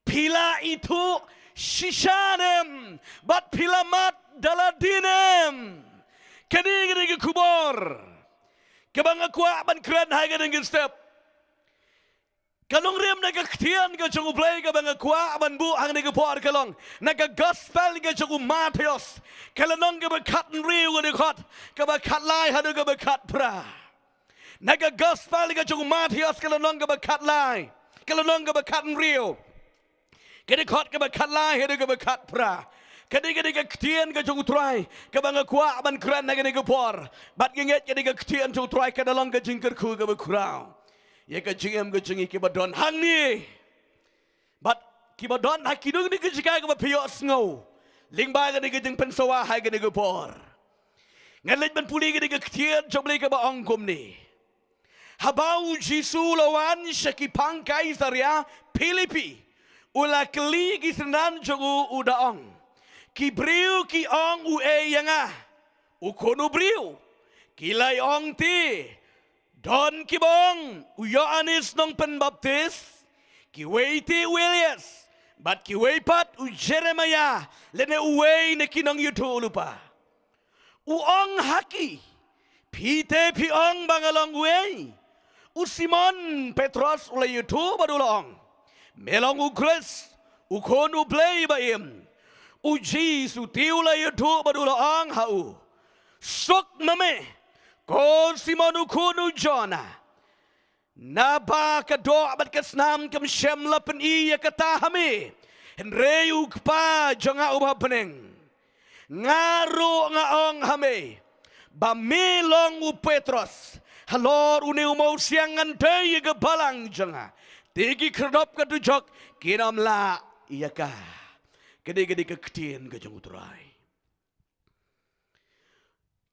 Pila itu shishanem, bat pila mat daladinem. Kani ke kubor. Kebang kuat ban keren hai dengan step. Kalong rem naga ketian ke jongu play ke bang kuat ban bu hang naga por kalong. Naga gospel ke jongu Matius. Kalong ke berkat riu ke dekat. Ke berkat lai hadu ke berkat pra. Naga gospel ke jongu Matius kalong ke berkat lai. Kalong ke berkat riu. Ke dekat ke berkat lai hadu ke berkat pra. Kadang-kadang ketian ke jauh terai, ke bangga kuat ban keren naga naga por. Bat ingat kadang ketian jauh terai ke dalam ke jingkar ku ke berkurau. Ya ke jingam ke jingi ke badon hang ni. Bat ke badon hakidung ni ke jika ke berpiok sengau. Lingba ke naga jing pensawa hai ke naga por. Ngalit ban puli ke naga ketian jauh beli ke baangkum ni. Habau Jisu lawan syaki pangkai saria Filipi. Ula keli gisenan jauh udaong. Ki briu ki ong u e yanga u kono briu ki lai ong ti don ki bong u Yohanes nong penbaptis ki wei ti Williams bat ki wei pat u Jeremiah lene u wei ne ki nong yutu lupa u ong haki pite pi ong bangalong wei u Simon Petros ula yutu badulong melong u Chris u kono play baim uji sutiu la yutu badula ang hau sok mame kon simonu kunu jona naba kado abad kesnam kem syam lapen iya kata hame henreyu kpa jonga ubah peneng ngaru ngaong hame bamilong u Petros halor une umau siangan day ke balang jonga tigi kerdop kadujok kinam la iya kah Kani-kani keketian ke jauh terai.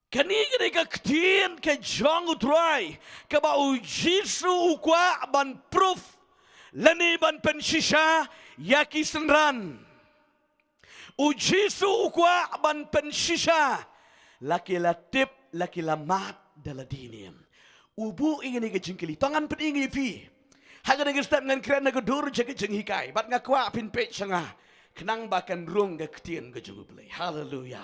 Kani-kani keketian ke jauh terai. Kebau Jisu ukwa ban proof. Lani ban pensisha yaki senran. Jisu ukwa ban pensisha. Laki latip, laki lamat daladiniam. Ubu ingin ke jengkili. Tangan pen ingin fi. Haga dengan step dengan keren dengan dur jaga jenghikai. Bat ngakwa pin pech sengah. Kenang bahkan rung ke ketian ke jung play. Haleluya.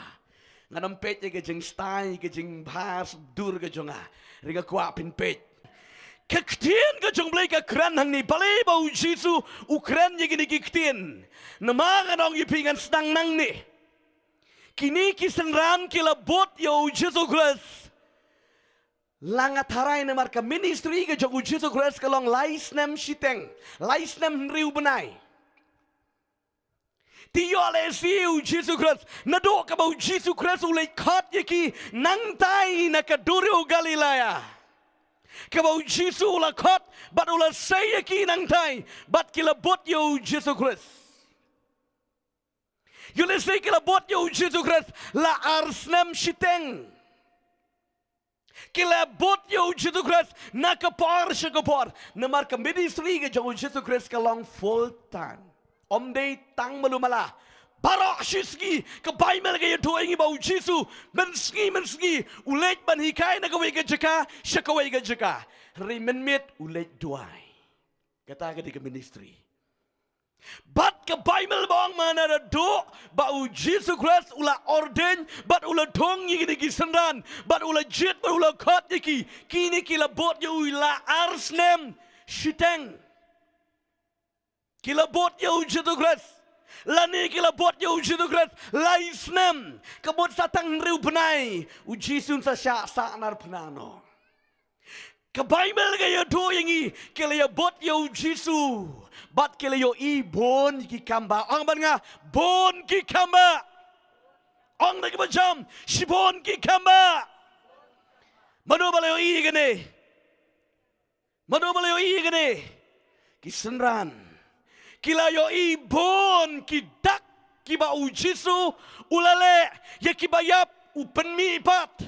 Nganam pech ke jeng stay ke jeng bahas dur ke jonga. Riga kuapin pech. Ke ketian ke jung play ke keren hang ni. Balai bau Jisu ukren ye gini ke ketian. Namagan ong yipingan sedang nang ni. Kini kisenran kila bot yo Jisu Christ. Langat harai namar ke ministry ke jung Jisu Christ kalong laisnem shiteng. Laisnem riu benai. Tiole siu Jisu Christ nadok kabau Jisu Christ ulai kat yaki nangtai nakaduru Galilea kabau Jisu ula kat bat ula say yaki nangtai bat kila bot yo Jisu Christ yule say kila bot yo Jisu Christ la arsnem shiteng kila bot yo Jisu Christ nakapar shakapar namar ka ministry ke jauh Jisu Christ kalong full time Om day tang malumala. Barak shisgi ke Bible ke yedo ingi bau Jisu menski ulet ban hikai na kawai ke jaka syakawai ke jaka rimenmit ulet duai kata ke ministry bat ke Bible bang mana ada do bau Jisu Christ ula orden bat ula dong yiki diki sendan bat ula jet bat ula kot yiki kini kila bot yu ula arsnem shiteng Kila bot yo Jisu Christ. Lani kila bot yo Jisu Christ. Laisnem. Kabot satang riu penai. Ujisun sa syak nar penano. Kabaimel ka yo do yangi. Kila yo bot yo Jisu. Bat kila yo i bon ki kamba. Ang ban nga. Bon ki kamba. Ang lagi macam. Si bon ki kamba. Mano bala yo i gane. Mano bala yo i gane. Kisenran. Kila yo ibon kidak kiba ujisu ulale ya kibayap upen mipat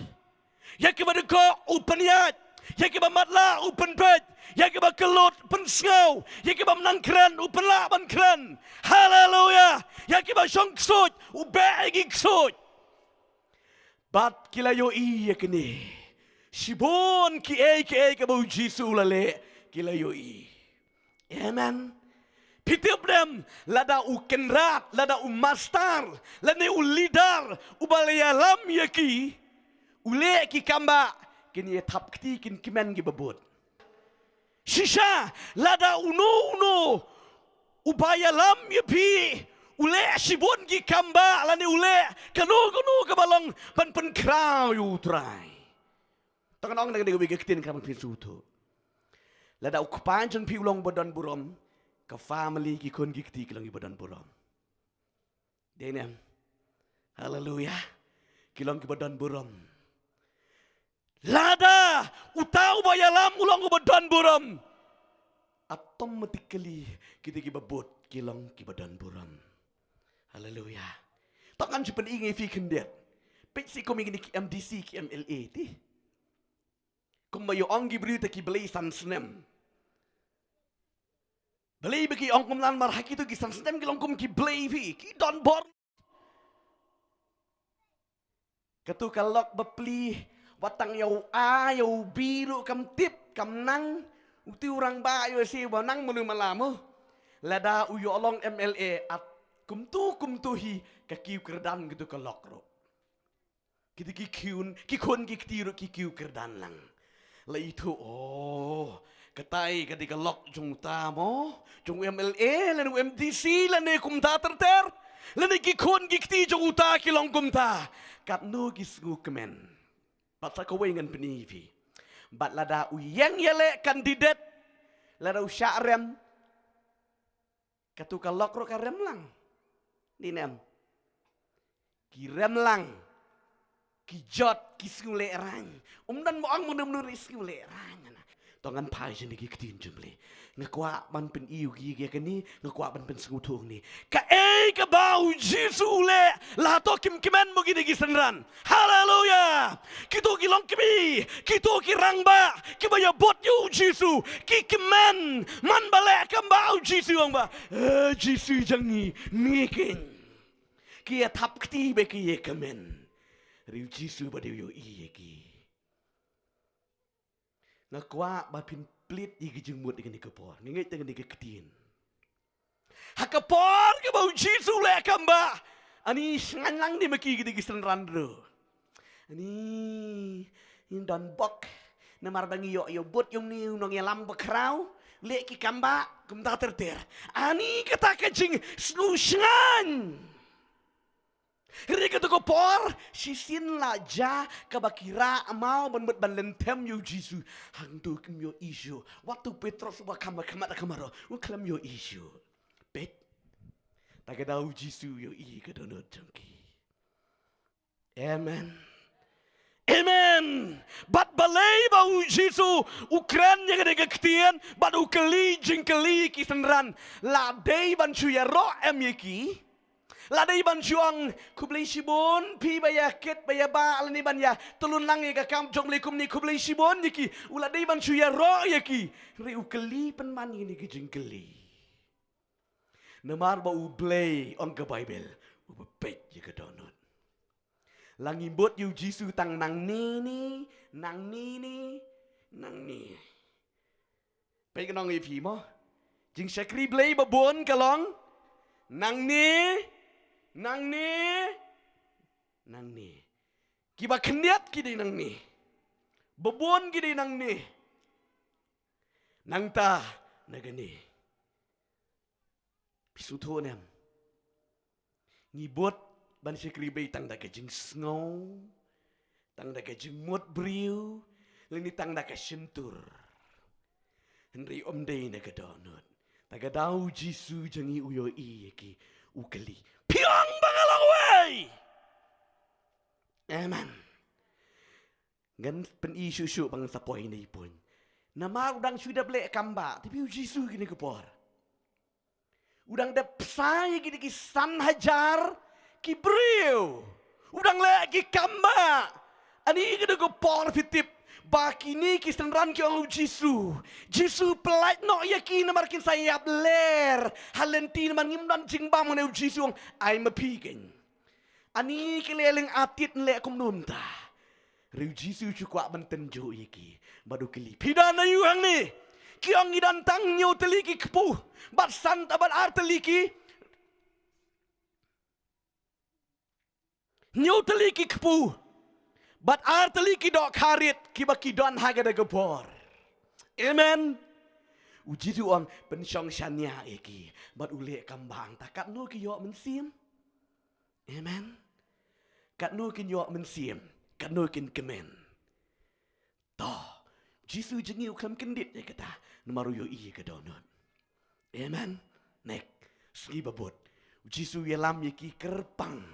ya kiba deko upen yat ya kiba matla upen pet ya kiba kelot upen sngau ya kiba menangkran upen la ban kran haleluya ya kiba syongsut ubegi ksut bat kila yo i ya kini shibon ki e kiba ujisu ulale kila yo i amen Pitip dem lada u kenrat, lada u master, lada u leader, u balayalam yaki, ule ki kamba, kini tap kti kin kimen ki babut. Shisha lada uno, u bayalam yapi, ule sibun ki kamba, lada ule kanu kabalong pan kraw yu try. Tangan orang dengan ketin kamu pinsu tu. Lada u kepanjang piulong badan buram. Ka family ki kon ki kti kilang ibadan buram. Deniam. Haleluya. Kilang ibadan buram. Lada utau bayalam ulang ibadan buram. Automatically kita ki babot kilang ibadan buram. Haleluya. Tangan sipan ingay fi kendet. Piksi ko mingin ki MDC ki MLA ti. Kung mayo ang gibrita ki belay san snem. Belay bagi ang kumlan marhaki tu ki san snem kilong kum ki belay fi ki don bor. Katu kalok bepli watang yaw a yaw biru kam tip kam nang uti urang ba yo si ba nang mulu malamu. Lada uyo olong MLA at kumtu hi kakiu kerdan gitu kalok ro. Kita ki kun ki ktiru ki kiu kerdan lang. La itu katay ketika lok jung tamo jung MLA lan MDC lan kumta terter lan gikon gikti jung uta kilong kumta kat no gisgu kemen patsa ko wengan penivi bat lada uyang yale kandidat lada usyarem katu kalok ro karem lang dinem kirem lang kijot kisngule rang dan mo ang munam risngule rang Tongan pai sini kitin jumle. Ngakwa man pen iu gi kani ngakwa man pen sengutong ni. Ka ka bau Jesu le la to kimen mo gini gisenran. Haleluya. Kito kilong kimi, kito kirangba, kibaya bot yu Jesu, ki kimen man bale ka bau Jesu ang ba. Jesu jangi nikin. Kia tap kti be ki kemen. Riu Jesu ba yo i ki. Ngakwa bapin plit igi jengmut dengan dikepor. Nginget dengan diketin. Hakapor ke bau Jesu le kamba. Ani nganlang di maki gidi gisan randro. Ani indan bok namar bangi yo bot yung ni nong yalam bakraw. Le ki kamba kumta terter. Ani kata kajing slusngan. Rika tu ko por sisin la ja kabakira mau banbet banlentem yo Jesu hang tu kim yo isu waktu Petrus wa kamaro uklam yo isu bet tagadau Jesu yo i kadonot jangki amen bat balay ba Jesu ukran yang ada ketian bat ukeli jingkeli kisenran la day ban suya ro emyeki Ladai ban juang kublai sibon pi baya ket baya ba alani ban ya telun langi ka kam jong lekum ni kublai sibon yaki uladai ban suya ro yaki re ukeli pen man ni ki jengkeli namar ba ublay on ka bible ubepet ye ka donot langi bot yu Jesu tang nang ni pe ka nong ipi mo jing sakri blay ba bon kalong nang ni kiba keniat kidi nang ni bebon kidi nang ni nang ta nagani pisuto nem ngibot ban sekribe tang da kajing snow tang da kajing mot briu leni tang da kasentur henry omdei na kadonot tagadau Jesu jangi uyo i ki ukeli piang bangalaway amen gan pen isu bang sapoy ni pun nama udang sudah blek kamba tapi Jesu gini kepor udang da psai gini ki san hajar ki brio udang lagi kamba ani gini kepor fitip Bakini kisenran ki ang Jesu. Jesu pelait no yakin namarkin sayap ler. Halenti naman ngimdan jingba mo na Jesu ang ay mapigin. Ani kileling atit nle kumnunta. Riu Jesu chukwa banten jo yaki. Badu kili. Pida na yuhang ni. ki ong idan tang nyo teliki kepu bat santa bat ar teliki nyo teliki kepu bat ar teliki dok karit ki baki don hagada gepor. Amen. Uji tu orang pensyong syania eki bat ule kambang takat nu ki yok mensim. Amen. Kat nu kin yok mensim, kat nu kin kemen. Toh, Jisu jengi uklam kendit ya kata, namaru yo iya ke donut. Amen. Nek, segi babut. Jisu yelam yeki kerpang.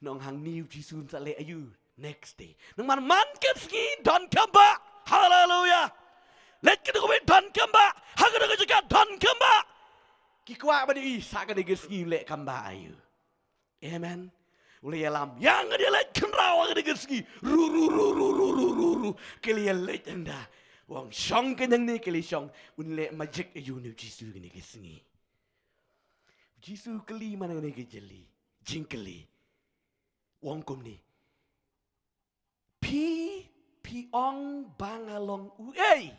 Nong hang niu Jisu sale ayu next day. Nong man ke segi don kamba. Hallelujah. Let kita kau don kamba. Haga kita juga don kamba. Kikuat bani isa kan dia segi lek kamba ayu. Amen. Ulai alam yang dia lek kenraw kan dia segi ru kali lek anda. Wang syong kenyang ni kali syong unlek majik ayu ni Jisu kan dia segi. Jisu kali mana kan dia jeli jingkeli. Wang kum ni. Pi ong bangalong uai.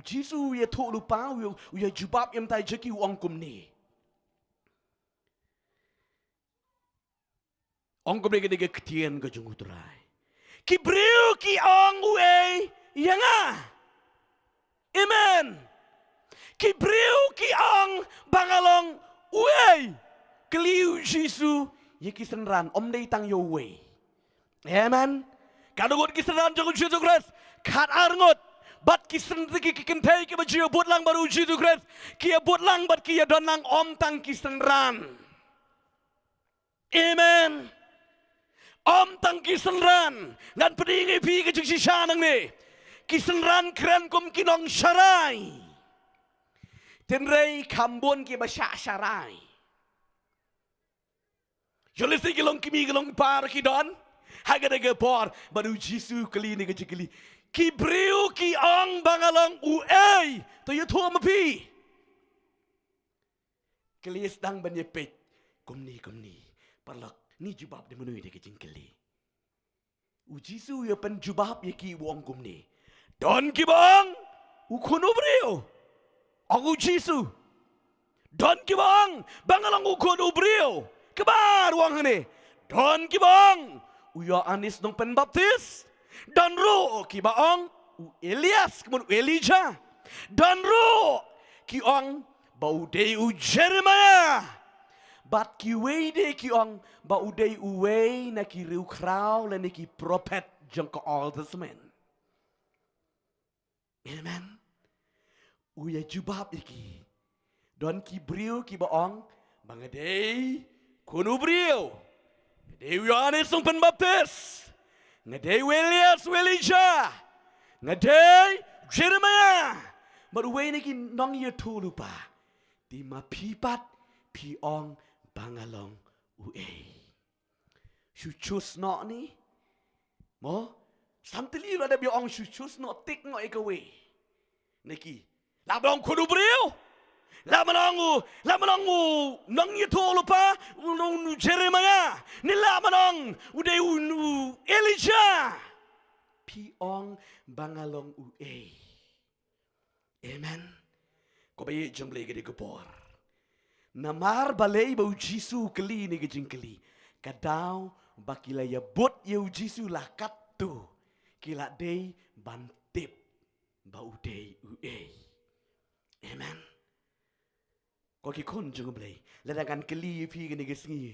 Jisu ye tok lupa ye jubab yang tai jeki wang kum ni. Ong kum ni kena ketian ke jung uterai. Ki briu ki ong uai yang Amen. Ki briu ki ong bangalong uai. Keliu Jisu ye kisenran om dei tang yo uai. Amen. Kadugot kisenran jung Jisu Christ. Kat arngot. Bat kisen tiki kentai ki baju buat lang baru Jisu Christ. Kia buat lang bat kia donang om tang kisenran. Amen. Om tang kisenran ngan pedingi pi ke jung syanang ni. Kisenran keren kum kinong syarai. Tenrei kambon ki basyak syarai. Jolisi kilong kimi kilong par ki don. Haga dega por baru Jisu kali ni ke kali. Ki briu ki ong bangalong uai to you thua mapi kali sedang banyepet kumni parlak ni jubab de menui de kecing kali Jisu ya pen jubab ye ki wong kumni don ki bang u kono briu aku Jisu don ki bang bangalong u kono briu kebar wong ni don ki bang u ya anis nong pen baptis dan ro ki baong Elias kemudian Elijah dan ro ki ong bau dei u Jeremiah bat ki wei de ki ong bau dei u wei na ki riu krau le ki prophet jong ko Old Testament. Amen. U ya jubab iki don ki briu ki baong bangadei kunu briu dei Yohanes sung Pembaptis ngadai Elias, Elijah, ngadai Jeremiah. Maruai ni nong ye tu lupa. Di ma pipat piong bangalong uai. Sucus nok ni, mo santeli lo ada biong sucus nok tik nok ikawe. Neki, labang kudu beriu. Lamanongu nang ye tu lupa nong Jeremiah. Ni lamanong udai Elijah. Piong bangalong uai. Amen. Kau bayi jemble gede gepor. Namar balai bau Jisu keli ni gejing keli. Kadau bakila ya bot ye Jisu lah katu. Kila day bantip bau day uai. Amen. Kau kikon jeng belai. Ledakan keli pi gini gesngi.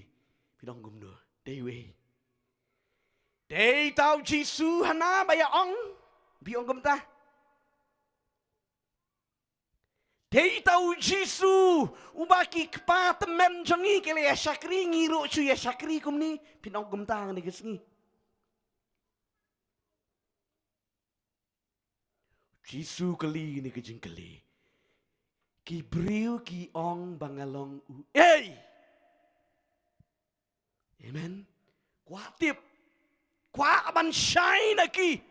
Pidong gumdo. Day we. Day tau Jisu hana baya ong. Biong gumta. Day tau Jisu. Ubaki kepa temen jengi kele ya syakri. Ngiro cu ya syakri kum ni. Pidong gumta gini gesngi. Jisu keli gini kejeng keli. Ki briu ki ong bangalong uai. Amen. Kuatip. Kuaban syai naki.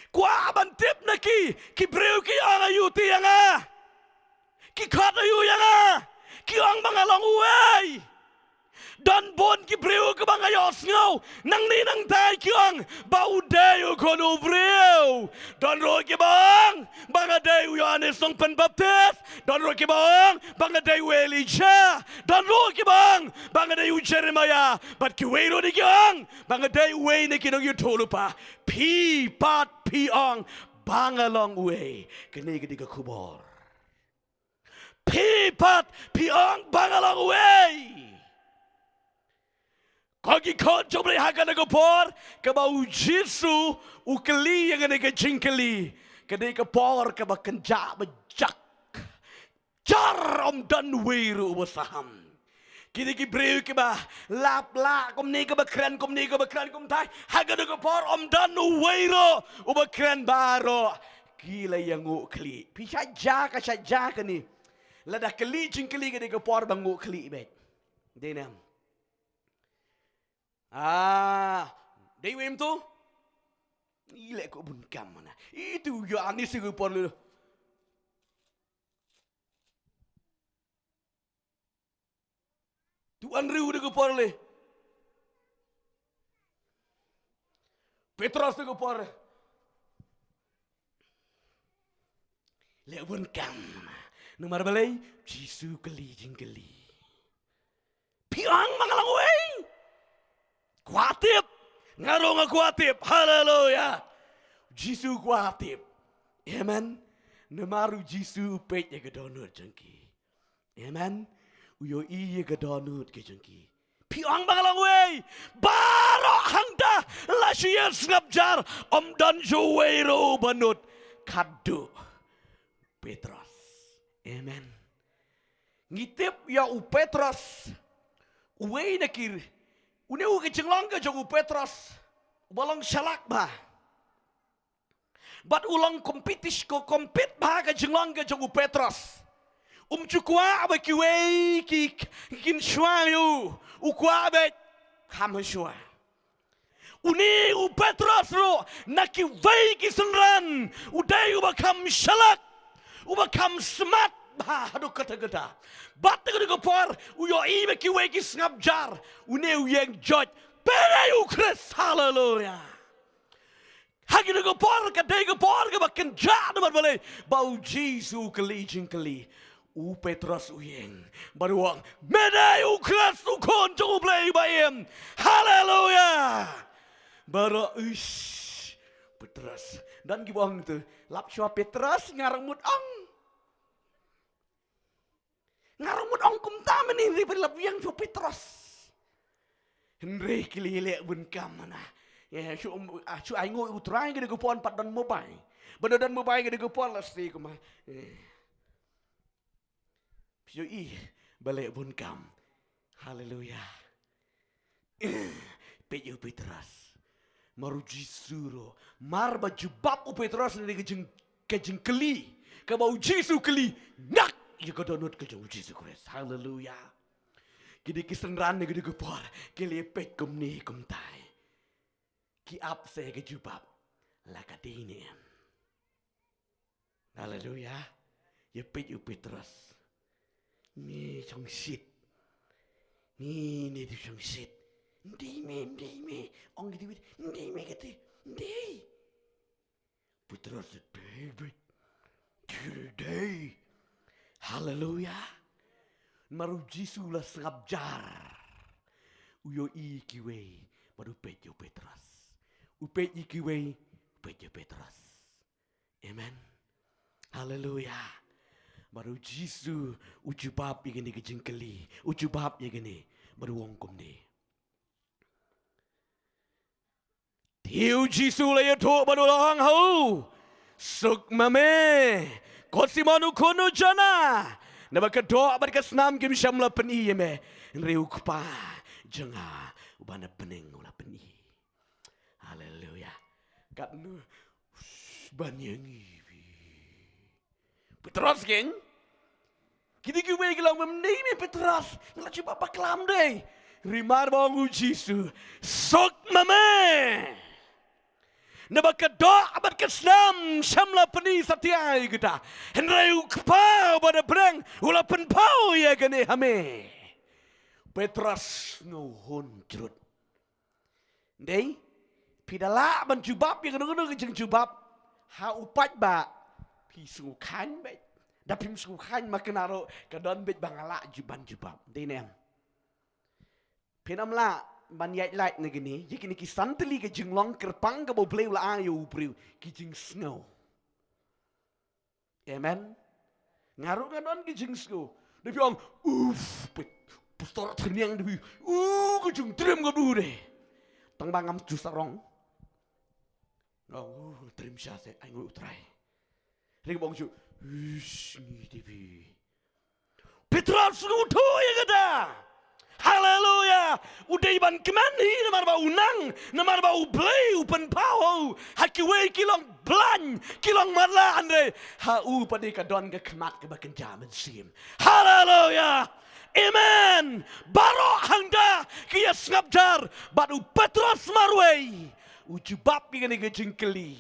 Kuaban tip naki. Ki briu ki ong ayu ti yang Ki kat ayu yang Ki ong bangalong uai. Dan bon ki priu ke bang ayos ngau nang ni nang tai kiang bau deu kono priu dan ro ki bang adeu Yohanes song Pembaptis dan ro ki bang adeu Elijah dan ro ki bang adeu Jeremiah but ki wei ro di kiang adeu wei ne ki no yu tolu pa pi pat pi ong bang along wei kini ki ka kubor pi pat pi ong bang along wei Kaki kau coba hakan aku por, kebau Yesu ukeli yang ada kejingkeli, kedai kepor kebau kenjak bejak, jar om dan wiru bersaham. Kini kibreu kebah lap kom ni kebah keren kom tai, hakan aku por om dan wiru ubekeren baro, gila yang ukeli, pisah jak ni, lada keli jingkeli kedai kepor bangu keli bet, denam. Dewi tu, ilek kau bunkam mana? Itu ya ni sih perlu. Tuan riu dek perlu. Petrus dek perlu. Lek bunkam mana? Nomor balai, Yesus keli jingkeli. Piang mangalang wei. Kuatip, ngarong kuatip, haleluya. Jisu kuatip, amen. Nemaru Jisu pet ya kedonut jengki, amen. Uyo iya kedonut ke jengki. Piang bangalang wei, baro hangda lasya ngabjar om dan juwero banut kadu Petrus, amen. Ngitip ya u Petrus, wei nakir. Uneu ke cenglang ke jogu Petrus, balang shalak bah. Bat ulang kompit bah ke cenglang ke jogu Petrus. Cukua abe kiwei ki kin shwayu, ukua abe kam shwa. Uni u Petrus ro nakiwei ki senran, udai ubakam shalak, ubakam smart. Aduh kata-kata. Bata ko por uyo ibe ki weki ngabjar. Uneu yang judge. Pere ukres haleluya. Hagi ko por ka dei ko por ka bakken jad mar bale. Bau Jesu kali jingkali. U Petrus uyeng. Baruang mede ukres ukon jo play bayem. Haleluya. Baru ish Petrus dan gibang tu lap syua Petrus ngaramut ang Ngarumut ongkum tamen ini berlap yang cu Petrus. Henry kililek bun kamana. Ya cu aingo utrai gede gupon pat dan mobai. Bener dan mobai gede gupon lasti kuma. Piu I balik bun kam. Haleluya. Peju Petrus. Maruji suro. Mar baju bab u Petrus ni kejeng keli. Kabau Jesu keli. Nak. You got to not get Jesus Christ. Hallelujah. Gidi kisenran ni gidi gupor. Kili pet kum ni kum tai. Ki ap se ke jubab. Lakadini. Hallelujah. You pet you Petrus. Ni chong shit. Ni di chong shit. Ndi me. Ong gidi wit. Ndi me kati. Ndi. Petrus baby. Today. Haleluya. Maru Jisu la ngabjar. Uyo I kiwei baru pejo Petrus. Upet I kiwei pejo Petrus. Amen. Haleluya. Baru Jisu ujubab igini kejengkeli. Ujubab igini baru wongkom ni. Tiu Jisu la yato baru lahang hau. Suk mame. Kosi manu kono jana. Nama kedoa mereka senam kim syamla peni yeme. Nriu kupa jenga ubana pening ula peni. Haleluya. Kat nu banyangi. Petrus gen. Kini kiwe gilang memnei Petrus. Ngala cuba paklam deh. Rimar bangu Jisu. Sok mame. Nama kedoa abad kesenam syamla peni satiai kita. Henry ukpau pada berang ulapan pau ya gane hame. Petrus nguhun jerut. Đấy, pi đã lạ bằng jubab yang nó cái chừng jubab. Ha upat ba pi su khan bet. Da pim su khan makenaro kadon bet bangala juban jubab. Đấy nem. Penam la ban yai light na gini, jadi ki santeli ke jing long kerpang ke boleh la ayu priu ki jing snow. Amen. Ngaruh kadon ki jing snow. Dia bilang, pastor terniang dia, kejung trim ke dulu deh. Tang bangam jusarong. Trim syase, ayo utrai. Ring bang ju, ni devi. Petrus ngutu ya kata. Haleluya. Udah iban kemani, namar bau unang, namar bau play, upen pau, hakiwe kilong blan, kilong marla andre, hau pada kadon ke kemat ke bakan jaman sim. Haleluya. Amen. Barok hangda kia ngabjar, batu Petrus marway, ujubab kini ke jengkeli,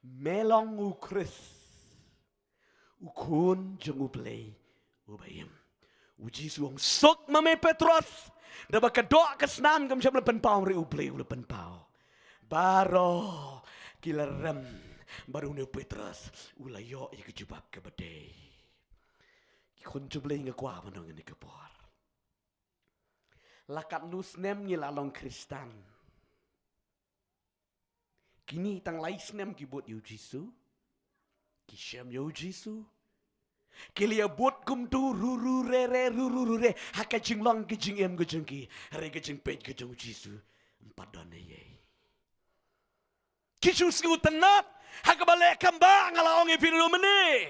melong ukris, ukun jengu play, ubayim. Uji suang sok mame Petrus. Dah baka doa kesenam kam siap lepen pau ri ublei lepen pau. Baro kilarem baru ne Petrus ulayo ya kejubab ke bedai. Kon jublei ngakwa manong ni kepor. Lakat nus nem ngilalong Kristan. Kini tang lais nem kibut yu Jisu. Kisem yu Jisu. Kelia buat kum tu ruru re haka jing long ke jing em ke jing ki re ke jing pej ke jing Jisu empat dona ye kisu sku tenat haka balik kambang ala ong epiru mene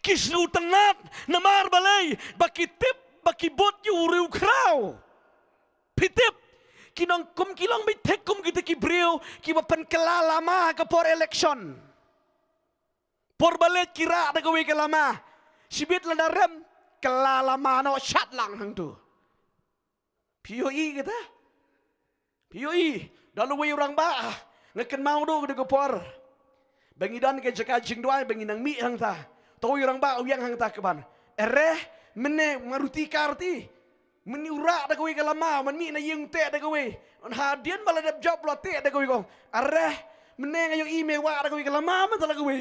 kisu tenat namar balai baki tip baki bot yu riu krau pitip kinong kum kilong bitek kum kita ki brio ki bapan kelalama ke por election por balet kira ada gawe kelama. Sibit la darem kelalama no syat lang hang tu. POI kita. POI dan we orang ba ngeken mau do ke por. Bangi dan ke jaka jing doai bangi nang mi hang ta. Tau orang ba uyang hang ta ke ban. Mene maruti karti. Meni ura ada gawe kelama man mi na yeng te ada gawe. On hadian baladap job lo te ada gawe kong. Mene ngayo email wa ada gawe kelama man tala gawe.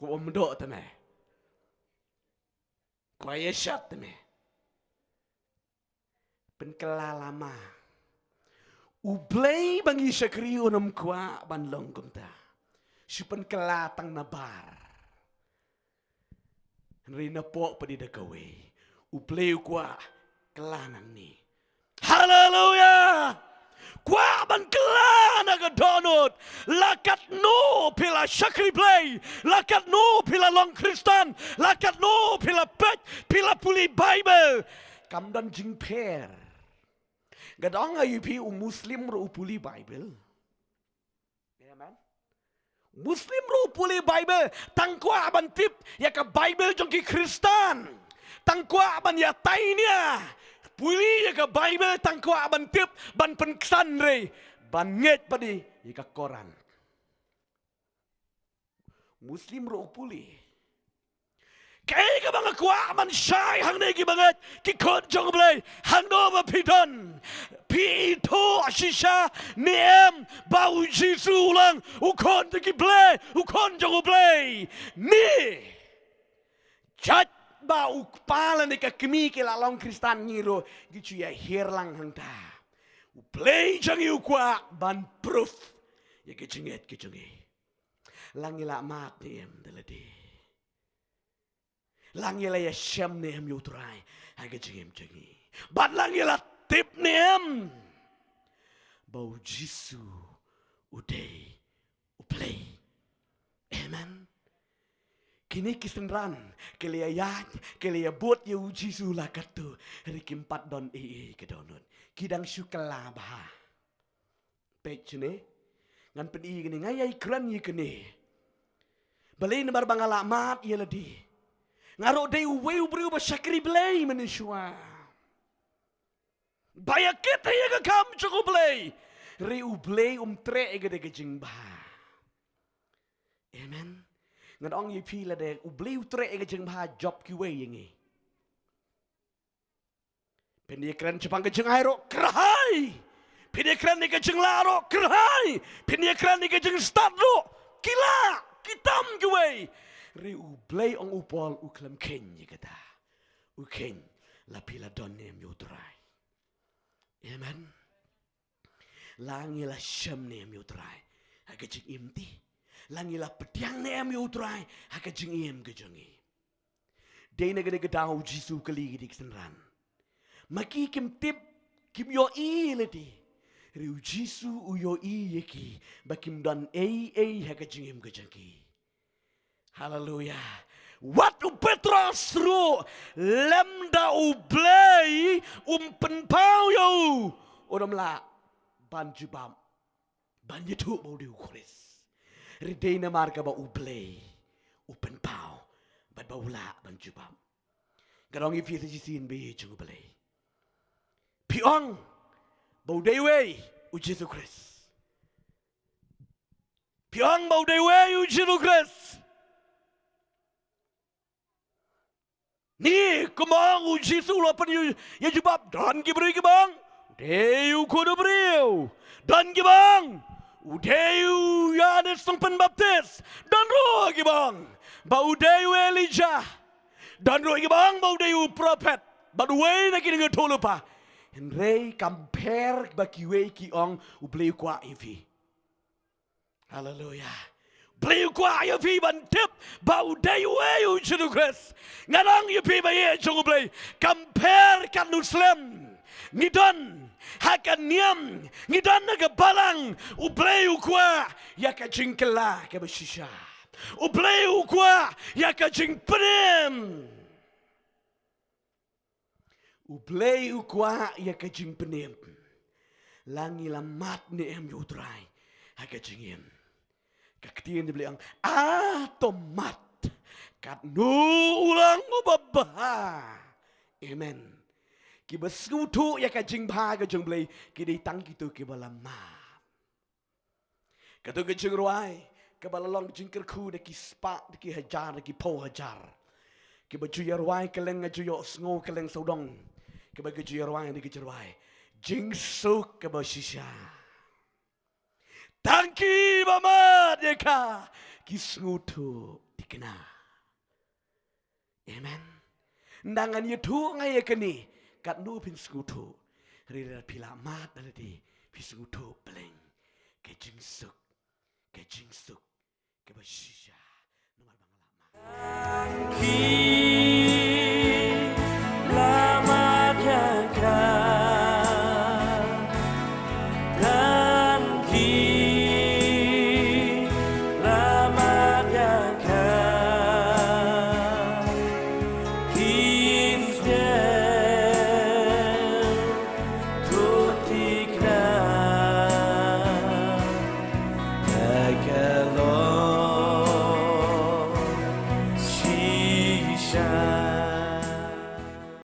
Ko mendok teme. Ko ayeshat teme. Pen kelalama. Ublay bangi syakri unam kwa ban longgom ta. Supen kelatang nabar. Rina pok padi dakawe. Ublay kwa kelanang ni. Haleluya. Kwa ban kelana ke donut. Lakat no pila syakri play. Lakat no pila long Kristan. Lakat no pila pet. Pila puli Bible. Kamdan jing per. Gadang ayu pi Muslim ro puli Bible. Amen. Muslim ro puli Bible. Tangkwa ban tip. Ya ke Bible jong ki Kristan. Tangkwa ban ya tainya. Puli ya ke Bible tangkwa ban tip ban penksan re ban nget padi ya ke koran. Muslim ro puli. Kaya ka mga kwa man syai hang negi banget ki kon jong blay hang no ba pidon pito asisha niem bau Jisu lang ukon tegi blay ukon jong blay ni jat bau kepala ni kami ke lalong Kristan ngiro gitu ya hirlang hang ta play jang yu kwa ban proof ya kecenget langila mat niem daladi langila ya syam niem yutrai haga jengem jengi bat langila tip niem bau Jisu udai uplay amen. Kini kisendran kelia buat yu Jisu lakat tu hari empat don ke donut kidang syukala bah page ni ngan pedi gini ngayai kran ye kini balai nembar bangala mat ye ladi ngaro dei uwe ubru ba syakri blay menishwa bayaket ye ka kam cukup blay re ublay tre ge de jing ba amen. Ngan ong yipi la de ubleu tre ke jeng ba job ki we yengi. Pendiekran Jepang kejeng aero kerahai. Pendiekran ni kejeng laro kerahai. Pendiekran ni kejeng start lo kila kitam gue. Ri ublay ang upol uklam ken ye kata. Uken la pila don nem yutrai. Amen. Langila syam nem yutrai. Hakajing imti. Langila pediang nem yutrai. Hakajing im kejengi. Day na gadaw Jisu kali gidik senran. Maki kim tip kim yo i leti. Riu Jisu u yo i yeki. Bakim dan hakajing im kejengi. Hallelujah. Wat u Petros ru lemda u blay penpau yo. Odam la ban jubam. Ban yetu mau diu kuris. Ridena marka ba u blay penpau. Ban baula ban jubam. Garong i fisi jisin be chung blay. Piong bau dewe u Jesu Christ. Piong bau dewe u Jesu Christ. Ni kumang u Jesu lapan ya jubab dan kibri kibang. Deu kudu beriu. Dan kibang. Udeu Yohanes sang Pembaptis. Dan roh kibang. Bau deu Elijah. Dan roh kibang bau deu prophet. Baduwe na kini ngetulupa. Henry compare bakiwe ki ong ubleu kwa ifi. Hallelujah. Bleu kwa ifi bantip bau dewe u Jesu Christ. Nganang ifi baye jong bleu compare kan Muslim. Ngidon hakan niam ngidon naga balang ubleu kwa ya ka jingkela ka bashisha. Ubleu kwa ya ka jingpenem. Ublay ukwa ya kajing penem. Langi lamat ni em yutrai. Ha kajing em. Kaktian dia bilang tomat. Kat nu ulang mo babaha. Amen. Kiba skutu ya kajing bah kajing blay. Kidi tang kitu kiba lamat. Katu kajing ruai. Kiba lalong kajing kerku deki spak deki hajar deki po hajar. Kiba juya ruai keleng juya sngo keleng saudong. Kebagai juarwang yang dikejarwai, jingsuk kebasisya. Tangki mama deka kisngutu dikena. Amen. Ndangan yetu ngai keni kat nu pin skutu. Rira pila mat alati pisngutu peleng ke jingsuk kebasisya. Nomor bangalama.